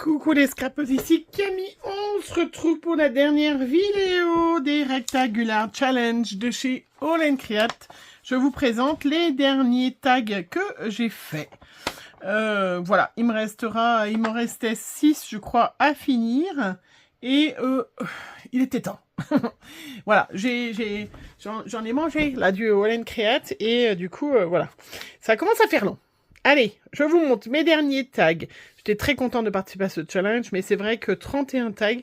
Coucou les scrappers, ici Camille. On se retrouve pour la dernière vidéo des Rectangular Challenge de chez All & Create. Je vous présente les derniers tags que j'ai faits. Voilà, il m'en restait 6, je crois, à finir. Et il était temps. Voilà, j'en ai mangé là du All & Create et du coup, voilà. Ça commence à faire long. Allez, je vous montre mes derniers tags. J'étais très contente de participer à ce challenge, mais c'est vrai que 31 tags,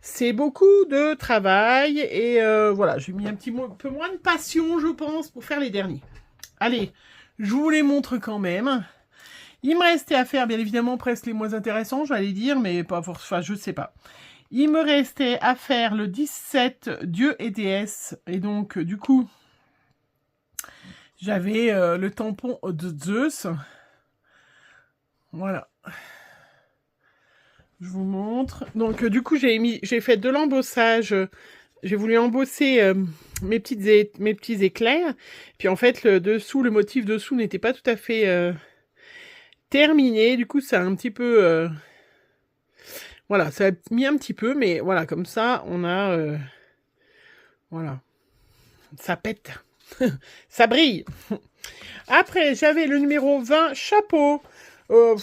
c'est beaucoup de travail. Et voilà, j'ai mis un peu moins de passion, je pense, pour faire les derniers. Allez, je vous les montre quand même. Il me restait à faire, bien évidemment, presque les moins intéressants, j'allais dire, mais pas forcément, enfin, je sais pas. Il me restait à faire le 17 Dieu et déesse. Et donc, du coup, j'avais le tampon de Zeus. Voilà. Je vous montre. Donc, du coup, j'ai fait de l'embossage. J'ai voulu embosser mes petits éclairs. Puis, en fait, le motif dessous n'était pas tout à fait terminé. Du coup, ça a un petit peu... voilà, ça a mis un petit peu, mais voilà, comme ça, on a... voilà. Ça pète. Ça brille. Après, j'avais le numéro 20, chapeau. Je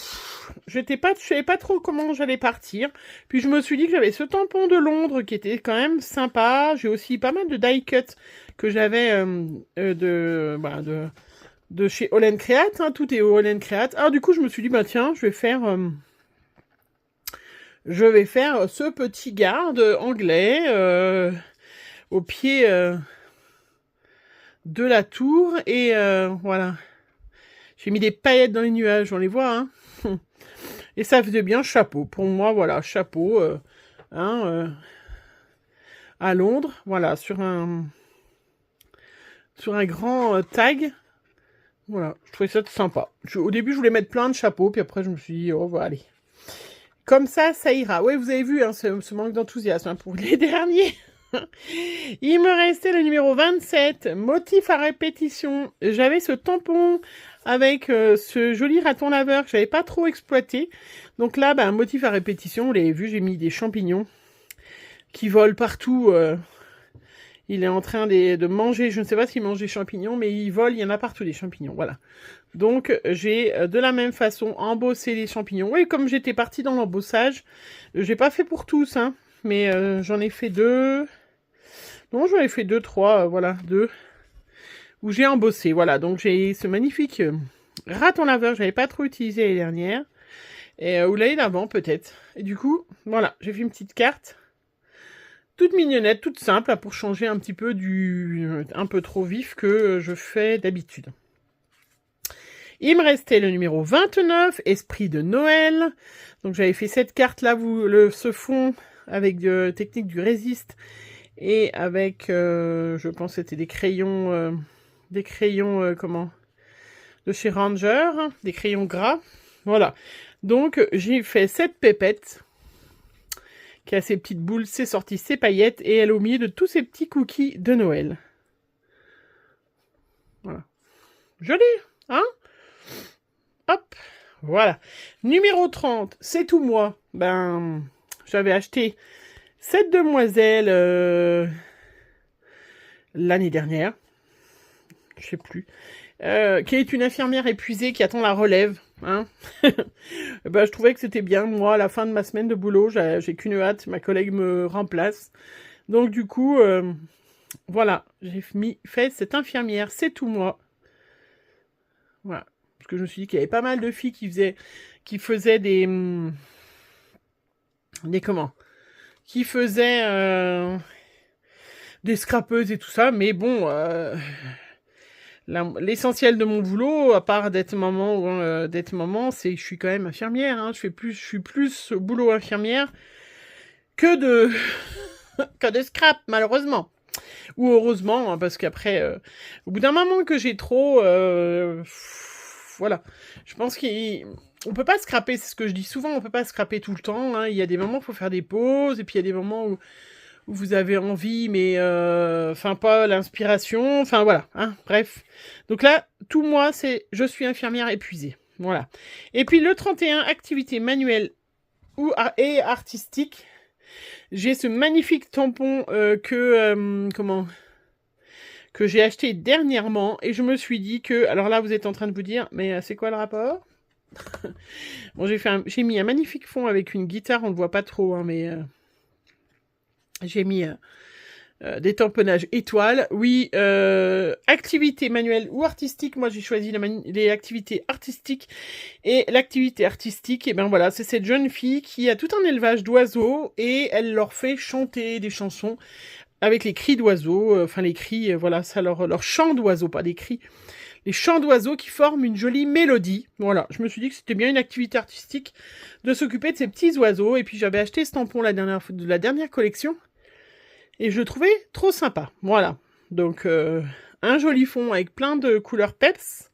savais pas trop comment j'allais partir. Puis je me suis dit que j'avais ce tampon de Londres qui était quand même sympa. J'ai aussi pas mal de die cut que j'avais de chez All & Create. Hein, tout est All & Create. Alors du coup, je me suis dit, bah tiens, je vais faire ce petit garde anglais au pied de la tour. Et voilà. J'ai mis des paillettes dans les nuages, on les voit, hein. Et ça faisait bien chapeau. Pour moi, voilà, chapeau à Londres, voilà, sur un grand tag. Voilà, je trouvais ça sympa. Au début, je voulais mettre plein de chapeaux, puis après, je me suis dit, oh, voilà, allez. Comme ça ira. Oui, vous avez vu hein, ce manque d'enthousiasme hein, pour les derniers. Il me restait le numéro 27, motif à répétition. J'avais ce tampon avec ce joli raton laveur que j'avais pas trop exploité. Donc là, un motif à répétition, vous l'avez vu, j'ai mis des champignons qui volent partout. Il est en train de manger, je ne sais pas s'il mange des champignons, mais il vole, il y en a partout des champignons, voilà. Donc j'ai de la même façon embossé les champignons. Oui, comme j'étais partie dans l'embossage, j'ai pas fait pour tous, hein, mais j'en ai fait 2... Non, j'en ai fait 2, 3, voilà, 2, où j'ai embossé, voilà, donc j'ai ce magnifique raton laveur, j'avais pas trop utilisé l'année dernière, et, ou l'année d'avant peut-être, et du coup, voilà, j'ai fait une petite carte, toute mignonnette, toute simple, pour changer un petit peu un peu trop vif que je fais d'habitude. Il me restait le numéro 29, Esprit de Noël, donc j'avais fait cette carte-là, ce fond, avec technique du résiste, et avec, je pense que c'était des crayons, comment, de chez Ranger, hein, des crayons gras. Voilà. Donc, j'ai fait cette pépette, qui a ses petites boules, ses sorties, ses paillettes, et elle est au milieu de tous ces petits cookies de Noël. Voilà. Joli, hein? Hop, voilà. Numéro 30, c'est tout moi. J'avais acheté cette demoiselle l'année dernière, je sais plus, qui est une infirmière épuisée qui attend la relève. Hein. Je trouvais que c'était bien. Moi, à la fin de ma semaine de boulot, j'ai qu'une hâte, ma collègue me remplace. Donc du coup, voilà, j'ai fait cette infirmière, c'est tout moi. Voilà, parce que je me suis dit qu'il y avait pas mal de filles qui faisaient des des scrapeuses et tout ça, mais bon, l'essentiel de mon boulot, à part d'être maman, c'est que je suis quand même infirmière, hein, je suis plus boulot infirmière que de que de scrap, malheureusement. Ou heureusement, hein, parce qu'après, au bout d'un moment que j'ai trop, voilà, je pense on peut pas scraper, c'est ce que je dis souvent, on peut pas scraper tout le temps, hein. Il y a des moments où il faut faire des pauses, et puis il y a des moments où vous avez envie, mais pas l'inspiration, enfin voilà, hein, bref. Donc là, tout moi, c'est je suis infirmière épuisée, voilà. Et puis le 31, activité manuelle et artistique. J'ai ce magnifique tampon que j'ai acheté dernièrement et je me suis dit que, alors là vous êtes en train de vous dire, mais c'est quoi le rapport? Bon, j'ai mis un magnifique fond avec une guitare, on le voit pas trop, hein, mais j'ai mis des tamponnages étoiles. Oui, activité manuelle ou artistique. Moi, j'ai choisi les activités artistiques. Et l'activité artistique, et ben voilà, c'est cette jeune fille qui a tout un élevage d'oiseaux et elle leur fait chanter des chansons avec les cris d'oiseaux. Enfin, les cris, voilà, ça leur chant d'oiseaux, pas des cris. Les chants d'oiseaux qui forment une jolie mélodie. Voilà, je me suis dit que c'était bien une activité artistique de s'occuper de ces petits oiseaux. Et puis j'avais acheté ce tampon de la dernière collection. Et je le trouvais trop sympa. Voilà. Donc, un joli fond avec plein de couleurs peps.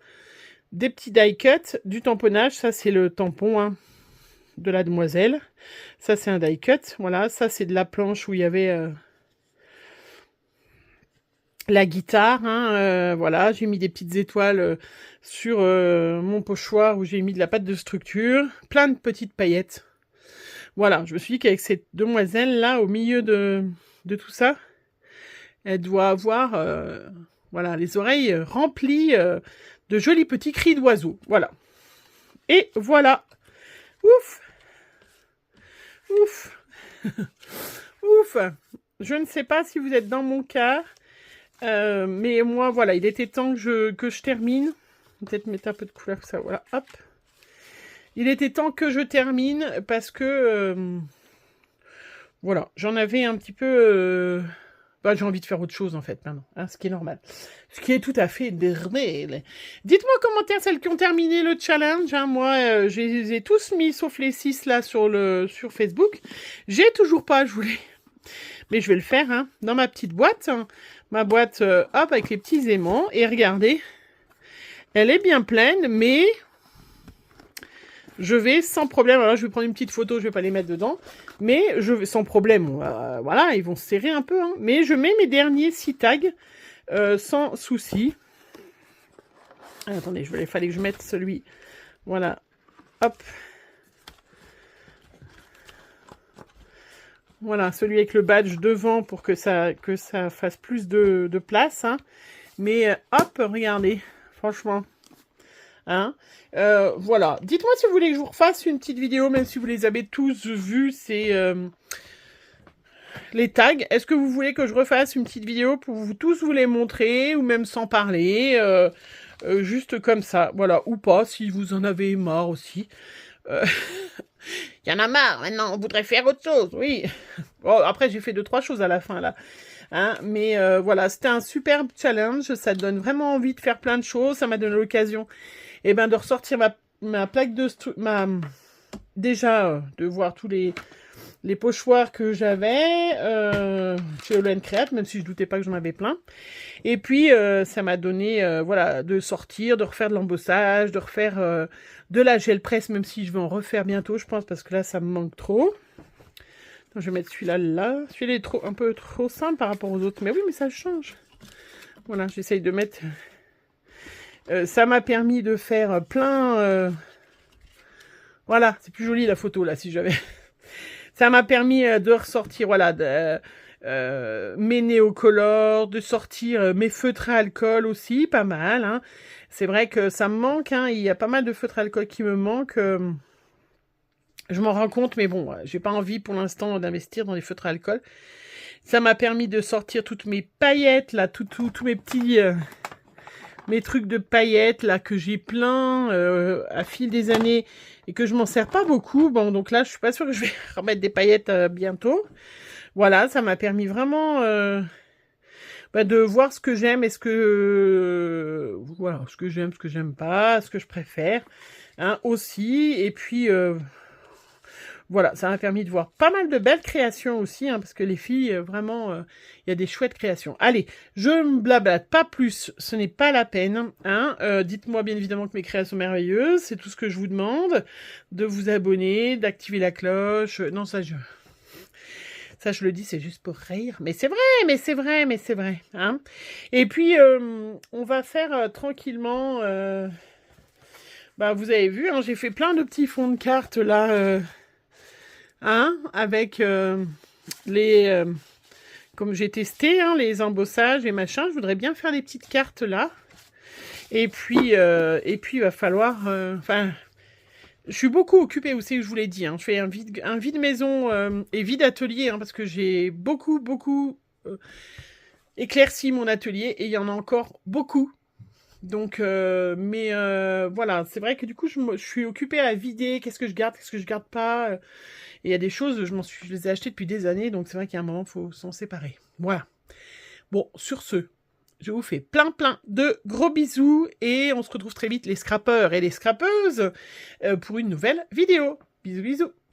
Des petits die cut, du tamponnage. Ça, c'est le tampon hein, de la demoiselle. Ça, c'est un die cut. Voilà. Ça, c'est de la planche où il y avait... la guitare, hein, voilà, j'ai mis des petites étoiles sur mon pochoir où j'ai mis de la pâte de structure, plein de petites paillettes. Voilà, je me suis dit qu'avec cette demoiselle là, au milieu de tout ça, elle doit avoir, voilà, les oreilles remplies de jolis petits cris d'oiseaux. Voilà. Et voilà. Ouf, ouf, ouf. Je ne sais pas si vous êtes dans mon cas. Mais moi, voilà, il était temps que je termine. Peut-être mettre un peu de couleur, ça, voilà, hop. Il était temps que je termine parce que, voilà, j'en avais un petit peu... Bah, j'ai envie de faire autre chose, en fait, maintenant, hein, ce qui est normal. Ce qui est tout à fait normal. Dites-moi en commentaire celles qui ont terminé le challenge. Hein. Moi, je les ai tous mis, sauf les 6, là, sur Facebook. J'ai toujours pas, je voulais... Mais je vais le faire, hein, dans ma petite boîte. Hein. Ma boîte, hop, avec les petits aimants. Et regardez, elle est bien pleine, mais je vais sans problème... Alors, je vais prendre une petite photo, je vais pas les mettre dedans. Mais je vais sans problème, voilà, ils vont se serrer un peu. Hein, mais je mets mes derniers 6 tags sans souci. Attendez, il fallait que je mette celui... Voilà, hop. Voilà, celui avec le badge devant pour que ça fasse plus de place. Hein. Mais hop, regardez, franchement. Hein. Voilà, dites-moi si vous voulez que je vous refasse une petite vidéo, même si vous les avez tous vus, c'est les tags. Est-ce que vous voulez que je refasse une petite vidéo pour tous vous les montrer, ou même sans parler, juste comme ça, voilà, ou pas, si vous en avez marre aussi. Il y en a marre, maintenant, on voudrait faire autre chose, oui. Bon, après, j'ai fait 2-3 choses à la fin, là. Hein, mais voilà, c'était un superbe challenge. Ça donne vraiment envie de faire plein de choses. Ça m'a donné l'occasion de ressortir ma plaque de... déjà, de voir tous les pochoirs que j'avais chez Holo & Create, même si je doutais pas que j'en avais plein. Et puis, ça m'a donné, voilà, de sortir, de refaire de l'embossage, de refaire de la gel presse, même si je vais en refaire bientôt, je pense, parce que là, ça me manque trop. Donc, je vais mettre celui-là là. Celui-là est un peu trop simple par rapport aux autres. Mais oui, mais ça change. Voilà, j'essaye de mettre... ça m'a permis de faire plein... Voilà, c'est plus joli la photo, là, si j'avais... Ça m'a permis de ressortir, voilà, mes néocolores, de sortir mes feutres à alcool aussi, pas mal. Hein. C'est vrai que ça me manque, hein, il y a pas mal de feutres à alcool qui me manquent. Je m'en rends compte, mais bon, j'ai pas envie pour l'instant d'investir dans les feutres à alcool. Ça m'a permis de sortir toutes mes paillettes, là, tous mes petits... mes trucs de paillettes, là, que j'ai plein à fil des années et que je m'en sers pas beaucoup. Bon, donc là, je suis pas sûre que je vais remettre des paillettes bientôt. Voilà, ça m'a permis vraiment de voir ce que j'aime et ce que... voilà, ce que j'aime, ce que j'aime pas, ce que je préfère, hein, aussi. Et puis... voilà, ça m'a permis de voir pas mal de belles créations aussi, hein, parce que les filles, vraiment, il y a des chouettes créations. Allez, je me blablate pas plus, ce n'est pas la peine. Hein. Dites-moi bien évidemment que mes créations sont merveilleuses, c'est tout ce que je vous demande, de vous abonner, d'activer la cloche. Non, ça je le dis, c'est juste pour rire. Mais c'est vrai, mais c'est vrai, mais c'est vrai. Hein. Et puis, on va faire tranquillement... vous avez vu, hein, j'ai fait plein de petits fonds de cartes, là... hein, avec les... comme j'ai testé, hein, les embossages et machin, je voudrais bien faire des petites cartes là. Et puis, il va falloir... Enfin, je suis beaucoup occupée aussi, je vous l'ai dit. Hein, je fais un vide maison et vide atelier, hein, parce que j'ai beaucoup éclairci mon atelier et il y en a encore beaucoup. Donc, voilà, c'est vrai que du coup, je suis occupée à vider, qu'est-ce que je garde pas. Et il y a des choses, je les ai achetées depuis des années, donc c'est vrai qu'il y a un moment, il faut s'en séparer. Voilà. Bon, sur ce, je vous fais plein de gros bisous et on se retrouve très vite les scrappeurs et les scrappeuses pour une nouvelle vidéo. Bisous.